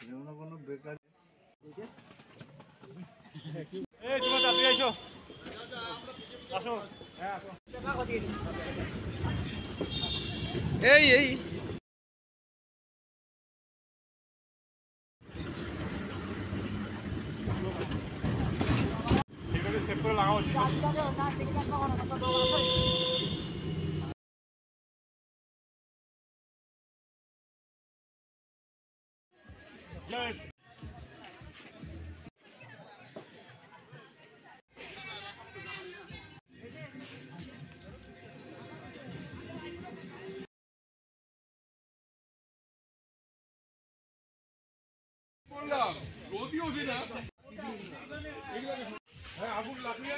কোনো বেকার এই তোমার দাবি আইছো আসো হ্যাঁ আসো এই এই এটাকে সেট করে লাগাও আগুন লাগলে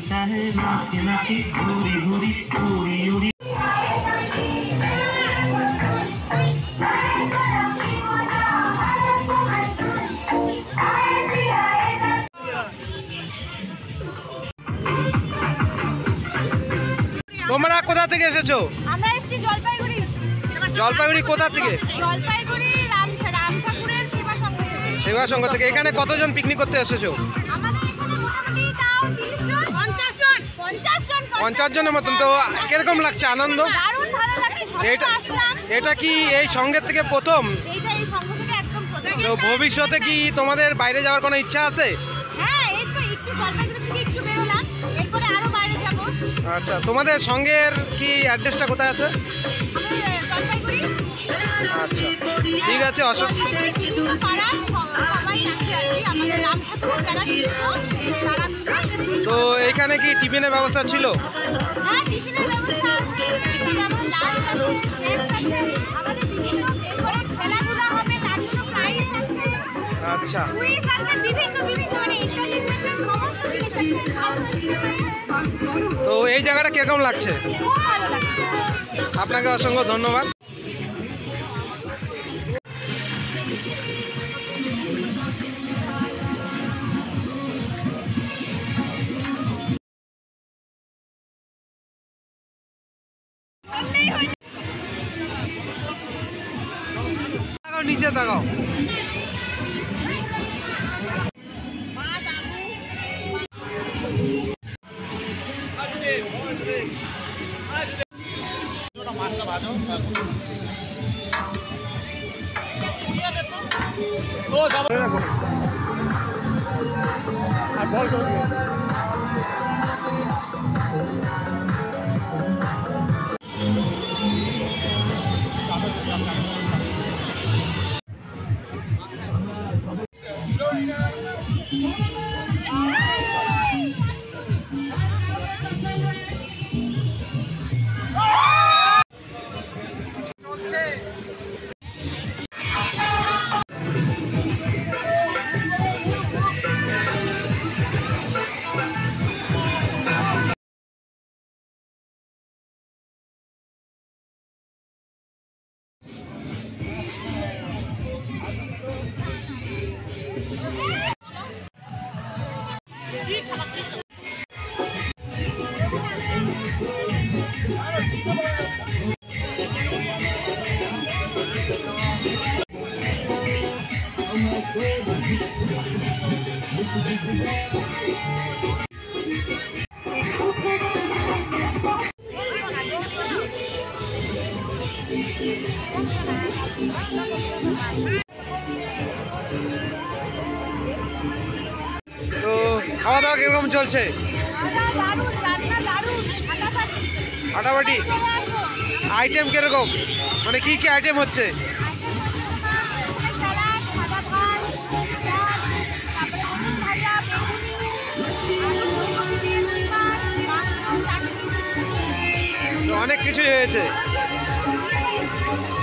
चाहे नाची नाची घूरी घूरी उड़ी उड़ी তোমরা কোথা থেকে এসেছো? আমরা এসেছি জলপাইগুড়ি। জলপাইগুড়ি কোথা থেকে? জলপাইগুড়ি রামঠাকুরের সেবা সংঘ থেকে। সেবা সংঘ থেকে। এখানে কতজন পিকনিক করতে এসেছো? আমাদের এখানে মোটামুটি তাও 30 জন 50 জন 50 জনের মতন। তো কিরকম লাগছে আনন্দ? দারুণ ভালো লাগছে। সবাই আসলাম। এটা কি এই সংঘের থেকে প্রথম? এইটা এই সংঘ থেকে একদম প্রথম। তো ভবিষ্যতে কি তোমাদের বাইরে যাওয়ার কোনো ইচ্ছা আছে? হ্যাঁ, এই তো একটু জলপাইগুড়ি থেকে একটু বেরোলাম, এরপরে আরো বাইরে যাব। আচ্ছা, তোমাদের সংঘের কি অ্যাড্রেসটা কোথায় আছে? আমাদের জলপাইগুড়ি। আচ্ছা, ঠিক আছে। জলপাইগুড়ি বিভিন্ন পাড়া সবাই আসে আর কি, আমাদের রামঠাকুর যারা ছিল তারা মিলে। তো এইখানে কি টিফিনের ব্যবস্থা ছিল? হ্যাঁ, টিফিনের ব্যবস্থা আছে, যেমন লাঞ্চ আছে, স্ন্যাক্স আছে, আমাদের বিভিন্ন এরপরে খেলাধুলা হবে, তার জন্য প্রাইজ আছে। আচ্ছা, কুইজ আছে, বিভিন্ন মানে এন্টারটেইনমেন্টের সমস্ত জিনিস আছে, খাওয়ার সিস্টেম আছে। তো এই জায়গাটা কিরকম লাগছে? খুব ভালো লাগছে। আপনাকে অসংখ্য ধন্যবাদ। নিচে তাকাও। আর বল করে দিও। তো খাওয়া দাওয়া কিরকম চলছে? ফাটাফাটি। আইটেম কিরকম, মানে কি কি আইটেম হচ্ছে? অনেক কিছুই হয়েছে।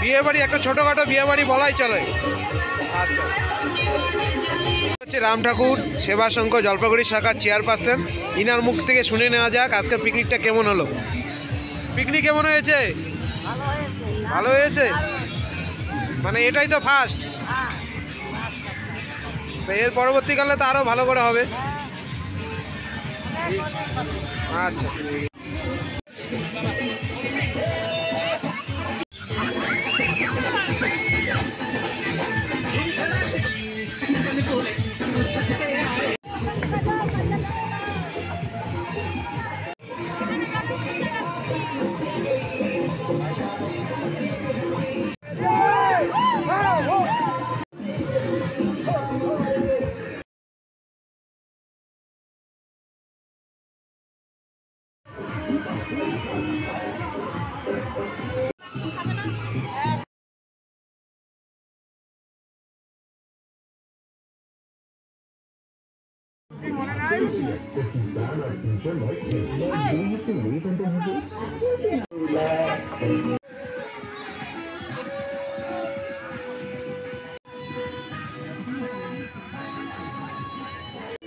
বিয়ে বাড়ি, একটা ছোটখাটো বিয়ে বাড়ি বলাই চলে। আচ্ছা, হচ্ছে রাম ঠাকুর সেবা সংঘ জলপাইগুড়ি শাখার চেয়ারপারসন, ইনার মুখ থেকে শুনে নেওয়া যাক আজকের পিকনিকটা কেমন হলো। পিকনিক কেমন হয়েছে? ভালো হয়েছে। মানে এটাই তো ফার্স্ট, তো এর পরবর্তীকালে তো আরো ভালো করে হবে। আচ্ছা,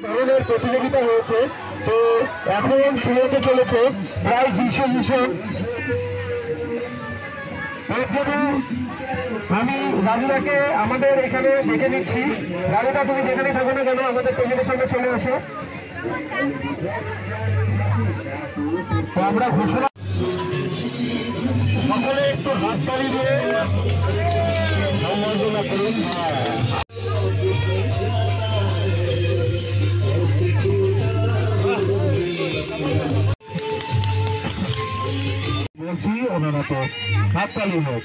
ধরনের প্রতিযোগিতা হয়েছে। তো এখন শুরু হতে চলেছে প্রাইজ ডিস্ট্রিবিউশন। এর জন্য আমি রাজুদাকে আমাদের এখানে ডেকে নিচ্ছি। রাজুদা, তুমি যেখানে থাকো না কেন আমাদের টেবিলের সামনে চলে আসো। তো আমরা ঘোষণা, সকলে একটু হাত তালি দিয়ে সম্বর্ধনা করুন। বলছি ওনারা তো হাত তালি হোক।